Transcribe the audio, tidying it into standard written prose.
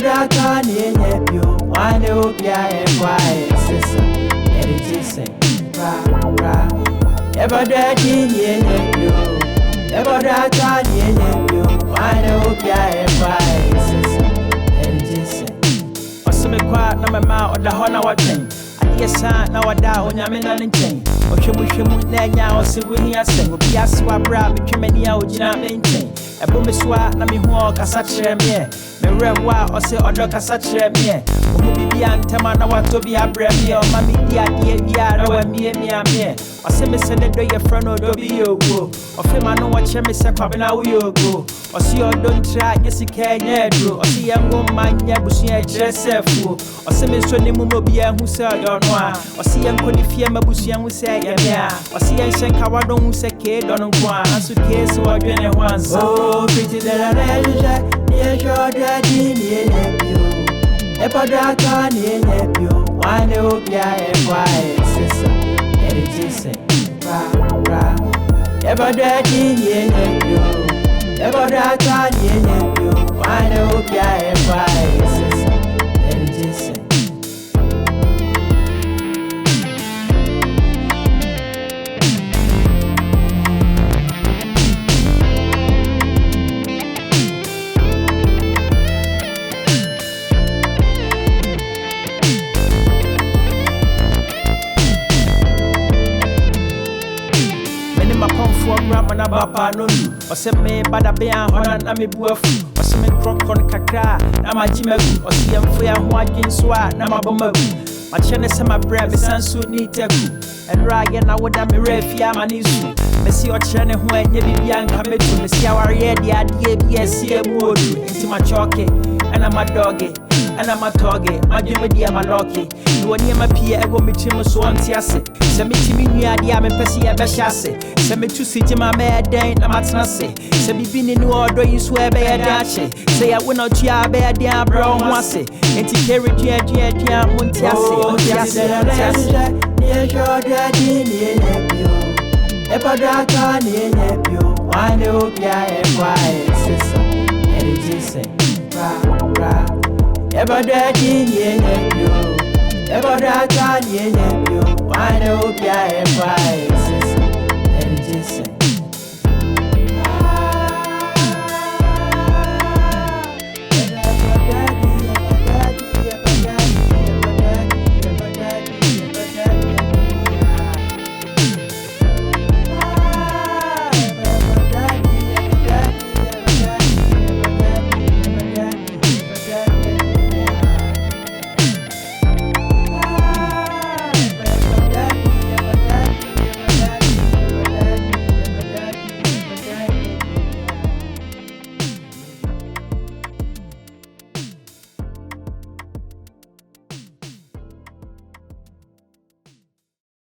Akan Yɛpɛ, Hwan Obiaa nsisa Yede Gye Sen kwra Yɛpɛ Akan Yɛpɛ, Hwan Obiaa nsisa Yede Gye Sen Osei kwa na mema oda ho na watwen Adeɛ san na wada onya na nkyɛn Ɔhwɛ na nya Osei hia sen Obiaa se wabrɛ metwemani a ongyina nkyɛn Ɛbro mesua na mehu ɔkasa kyerɛ me Merewa Osei odo kasa kyerɛ me Omu bibia ntema na wato bi abrɛ me Ɔma me di adeɛ bia na wamie me Osei me sɛ ne do yɛfrɛ no odo bi yogo Ɔfe ma no wɔkyerɛ me sɛ Kwabena wo yogo Osei odo ntra nyɛ sika nyɛ aduro Osei yɛngo ma nyɛ busua kyerɛ sɛ fuo Osei me nso ne mu obia hu sɛ ɔdɔ no a Osei yɛnkɔ ne fie ma busua hu sɛ yɛme a Osei yɛnhyɛ nkawa dɔ hu sɛ kee dɔ no nko a Nanso kee sɛ wɔdwene ho ansa Oh, fiti dida Akan Yɛpɛ, Hwan Obiaa nsisa Yede Gye Sen kwra Akan Yɛpɛ, Hwan Obiaa nsisa Yede Gye Sen Ramana bapa no nu Osei me bada be an hona na me buafu Osei me krokon kakra na ma jimagu Osei yemfo ya ho adwen so a na ma bomagu ma kyene se ma brɛ me sanso ni taku enra ye na woda me refia ma ni su me si o kyerɛ ne ho ɛnyɛ bibia nka metu me si aware ye de adeɛ bi asie mu odu nti ma choke ɛna ma doge ɛna ma toge ma dweme dia ma loke ni woni ma pie ego me twim so onte ase se me timi nua de a me pese ye be hyase se me tu sigi ma me den na matena se se bibi ni no odo yi so e be ye dache se ya wona tua be ye den abro ho ase enti keri tua monte ase onte ase Akan Yɛpɛ, Hwan Obiaa nsisa Yede Gye Sen kwra Akan Yɛpɛ, Hwan Obiaa nsisa Yede Gye Sen